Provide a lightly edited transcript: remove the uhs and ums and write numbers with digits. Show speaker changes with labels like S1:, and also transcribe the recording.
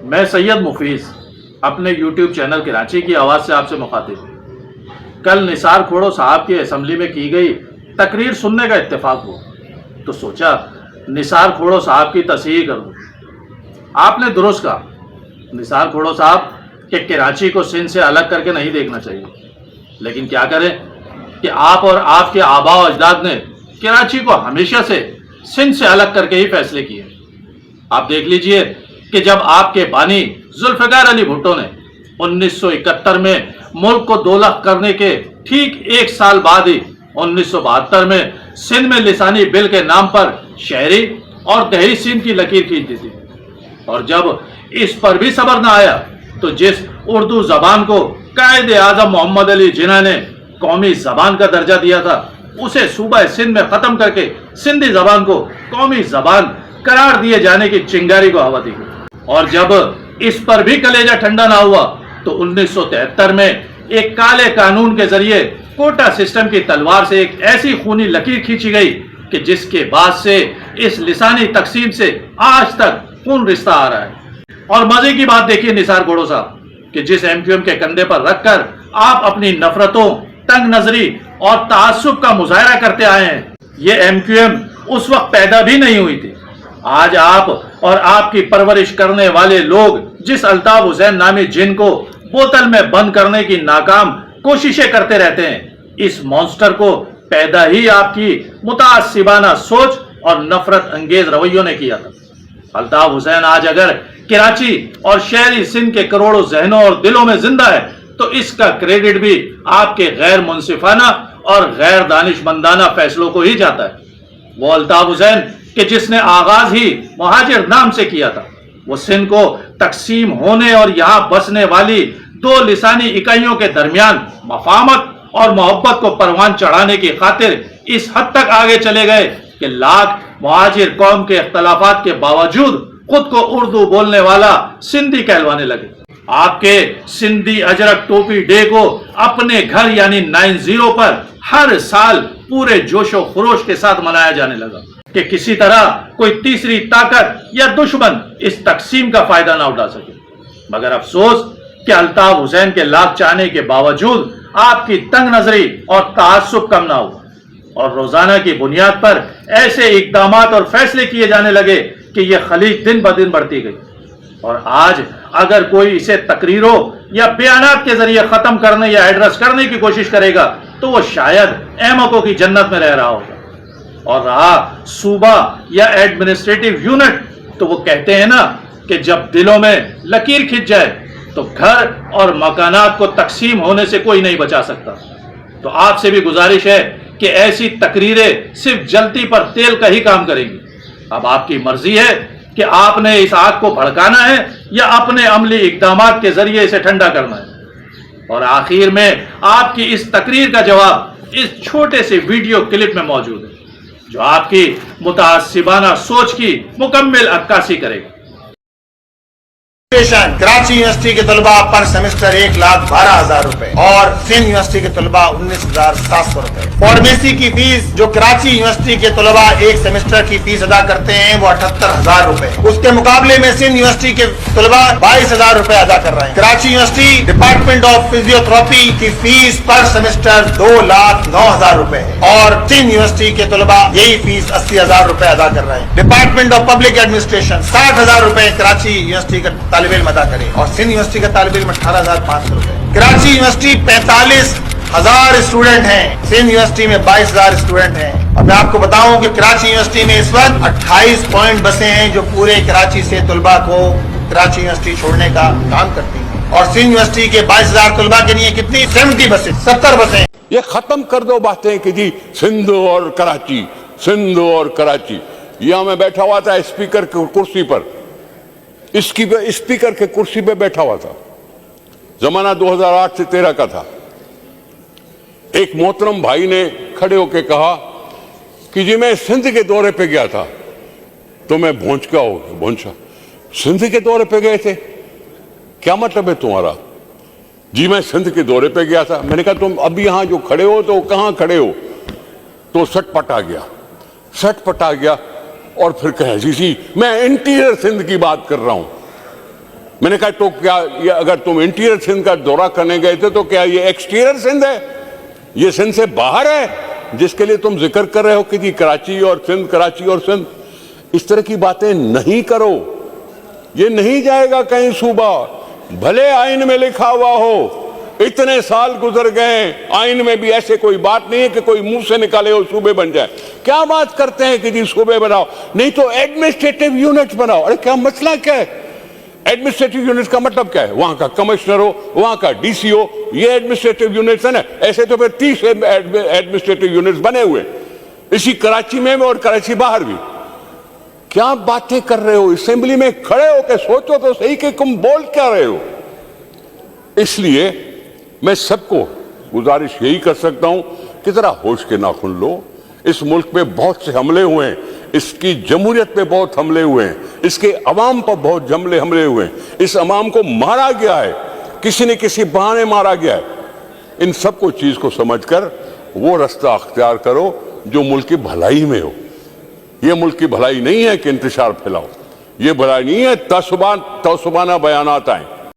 S1: میں سید مفیز اپنے YouTube channel Karachi کی آواز سے آپ سے مخاطب ہوں۔ کل نثار کھوڑو صاحب کی اسمبلی میں کی گئی تقریر سننے کا اتفاق ہوا تو سوچا نثار کھوڑو صاحب کی تصحیح کر دوں۔ آپ نے درست کہا، نثار کھوڑو صاحب کہ کراچی کو سندھ سے الگ کر کے نہیں دیکھنا چاہیے، لیکن کیا کریں کہ آپ اور آپ کے آباء و اجداد نے کراچی کو ہمیشہ سے سندھ سے الگ کر کے ہی فیصلے کیے۔ آپ دیکھ لیجئے کہ جب آپ کے بانی ذوالفقار علی بھٹو نے 1971 میں ملک کو 2 لاکھ کرنے کے ٹھیک 1 سال بعد ہی 1972 میں سندھ میں لسانی بل کے نام پر شہری اور دیہی سندھ کی لکیر کھینچ دی تھی، اور جب اس پر بھی صبر نہ آیا تو جس اردو زبان کو قائد اعظم محمد علی جناح نے قومی زبان کا درجہ دیا تھا، اسے صوبہ سندھ میں ختم کر کے سندھی زبان کو قومی زبان قرار دیے جانے کی چنگاری کو ہوا دی گئی۔ اور جب اس پر بھی کلیجہ ٹھنڈا نہ ہوا تو 1973 میں ایک کالے قانون کے ذریعے کوٹا سسٹم کی تلوار سے ایک ایسی خونی لکیر کھینچی گئی کہ جس کے بعد سے اس لسانی تقسیم سے آج تک خون رشتہ آ رہا ہے۔ اور مزے کی بات دیکھیے نثار کھوڑو صاحب کہ جس ایم کیو ایم کے کندھے پر رکھ کر آپ اپنی نفرتوں، تنگ نظری اور تعصب کا مظاہرہ کرتے آئے ہیں، یہ ایم کیو ایم اس وقت پیدا بھی نہیں ہوئی تھی۔ آج آپ اور آپ کی پرورش کرنے والے لوگ جس الطاف حسین نامی جن کو بوتل میں بند کرنے کی ناکام کوششیں کرتے رہتے ہیں، اس مانسٹر کو پیدا ہی آپ کی متعصبانہ سوچ اور نفرت انگیز رویوں نے کیا تھا۔ الطاف حسین آج اگر کراچی اور شہری سندھ کے کروڑوں ذہنوں اور دلوں میں زندہ ہے تو اس کا کریڈٹ بھی آپ کے غیر منصفانہ اور غیر دانشمندانہ فیصلوں کو ہی جاتا ہے۔ وہ الطاف حسین کہ جس نے آغاز ہی مہاجر نام سے کیا تھا، وہ سندھ کو تقسیم ہونے اور یہاں بسنے والی 2 لسانی اکائیوں کے درمیان مفاہمت اور محبت کو پروان چڑھانے کی خاطر اس حد تک آگے چلے گئے کہ لاکھ مہاجر قوم کے اختلافات کے باوجود خود کو اردو بولنے والا سندھی کہلوانے لگے۔ آپ کے سندھی اجرک ٹوپی ڈے کو اپنے گھر یعنی 90 پر ہر سال پورے جوش و خروش کے ساتھ منایا جانے لگا کہ کسی طرح کوئی تیسری طاقت یا دشمن اس تقسیم کا فائدہ نہ اٹھا سکے۔ مگر افسوس کہ الطاف حسین کے لاکھ چاہنے کے باوجود آپ کی تنگ نظری اور تعصب کم نہ ہوا، اور روزانہ کی بنیاد پر ایسے اقدامات اور فیصلے کیے جانے لگے کہ یہ خلیج دن بدن بڑھتی گئی۔ اور آج اگر کوئی اسے تقریروں یا بیانات کے ذریعے ختم کرنے یا ایڈریس کرنے کی کوشش کرے گا تو وہ شاید احمقوں کی جنت میں رہ رہا ہوگا۔ اور رہا صوبہ یا ایڈمنسٹریٹو یونٹ تو وہ کہتے ہیں نا کہ جب دلوں میں لکیر کھنچ جائے تو گھر اور مکانات کو تقسیم ہونے سے کوئی نہیں بچا سکتا۔ تو آپ سے بھی گزارش ہے کہ ایسی تقریریں صرف جلتی پر تیل کا ہی کام کریں گی۔ اب آپ کی مرضی ہے کہ آپ نے اس آگ کو بھڑکانا ہے یا اپنے عملی اقدامات کے ذریعے اسے ٹھنڈا کرنا ہے۔ اور آخر میں آپ کی اس تقریر کا جواب اس چھوٹے سے ویڈیو کلپ میں موجود ہے جو آپ کی متعصبانہ سوچ کی مکمل عکاسی کرے گا۔
S2: کراچی یونیورسٹی کے طلباء پر سیمسٹر 1,12,000 روپے اور سندھ یونیورسٹی کے طلباء 19,700 روپے۔ فارمیسی کی فیس جو کراچی یونیورسٹی کے طلباء ایک سیمسٹر کی فیس ادا کرتے ہیں وہ 78,000 روپے، اس کے مقابلے میں سندھ یونیورسٹی کے طلباء 22,000 روپے ادا کر رہے ہیں۔ Karachi university department of physiotherapy کی فیس پر سیمسٹر 2,09,000 روپے ہے اور سندھ یونیورسٹی کے طلباء یہی فیس 80,000 روپے ادا کر رہے ہیں۔ ڈپارٹمنٹ آف پبلک ایڈمنسٹریشن 60,000 روپے کراچی یونیورسٹی کا طالب علم ادا کرے اور سندھ یونیورسٹی کا طالب علم 18,500 روپے۔ کراچی یونیورسٹی 45,000 اسٹوڈنٹ ہیں، سندھ یونیورسٹی میں 22,000 اسٹوڈنٹ ہیں۔ اور میں آپ کو بتاؤں کہ کراچی یونیورسٹی میں اس وقت 28 پوائنٹ بسیں ہیں جو پورے کراچی سے طلباء کو کراچی یونیورسٹی چھوڑنے کا کام کرتی ہیں، اور سندھ یونیورسٹی کے 22,000 طلباء کے لیے کتنی 70 بسیں 70 بسیں۔
S3: یہ ختم کر دو باتیں کہ جی سندھ اور کراچی، سندھ اور کراچی۔ یہاں میں بیٹھا ہوا تھا اسپیکر کی کرسی پر، اسپیکر کے کرسی پہ بیٹھا ہوا تھا، زمانہ 2008 سے 13 کا تھا۔ ایک محترم بھائی نے کھڑے ہو کے کہا کہ جی میں سندھ کے دورے پہ گیا تھا، تو میں بھونچا سندھ کے دورے پہ گئے تھے، کیا مطلب ہے تمہارا؟ جی میں سندھ کے دورے پہ گیا تھا۔ میں نے کہا تم اب یہاں جو کھڑے ہو تو کہاں کھڑے ہو؟ تو سٹ پٹ آ گیا اور پھر کہا جی میں انٹیریئر سندھ کی بات کر رہا ہوں۔ میں نے کہا تو کیا یہ اگر تم انٹیریئر سندھ کا دورہ کرنے گئے تھے تو کیا یہ ایکسٹیریئر سندھ ہے؟ یہ سندھ سے باہر ہے جس کے لیے تم ذکر کر رہے ہو کہ جی کراچی اور سندھ، کراچی اور سندھ؟ اس طرح کی باتیں نہیں کرو، یہ نہیں جائے گا کہیں صوبہ، بھلے آئین میں لکھا ہوا ہو۔ اتنے سال گزر گئے، آئین میں بھی ایسے کوئی بات نہیں ہے کہ کوئی منہ سے نکالے ہو صوبے بن جائے۔ کیا بات کرتے ہیں کہ جی صوبے بناؤ؟ نہیں تو ایڈمنسٹریٹو یونٹ بناؤ۔ ارے کیا مسئلہ کیا ہے؟ ایڈمنسٹریٹو یونٹ کا مطلب کیا ہے؟ وہاں کا کمشنر ہو، وہاں کا ڈی سی ہو، یہ ایڈمنسٹریٹو یونٹس ہیں نا۔ ایسے تو پھر 30 ایڈمنسٹریٹو یونٹس بنے ہوئے اسی کراچی میں اور کراچی باہر بھی۔ کیا باتیں کر رہے ہو؟ اسمبلی میں کھڑے ہو کے سوچو تو صحیح کہ تم بول کیا رہے ہو۔ اس لیے میں سب کو گزارش یہی کر سکتا ہوں کہ ذرا ہوش کے ناخن لو۔ اس ملک پہ بہت سے حملے ہوئے ہیں، اس کی جمہوریت پہ بہت حملے ہوئے ہیں، اس کے عوام پر بہت حملے ہوئے ہیں، اس عوام کو مارا گیا ہے، کسی نے کسی بہانے مارا گیا ہے۔ ان سب کو چیز کو سمجھ کر وہ رستہ اختیار کرو جو ملک کی بھلائی میں ہو۔ یہ ملک کی بھلائی نہیں ہے کہ انتشار پھیلاؤ، یہ بھلائی نہیں ہے تعصبانہ بیانات آئیں۔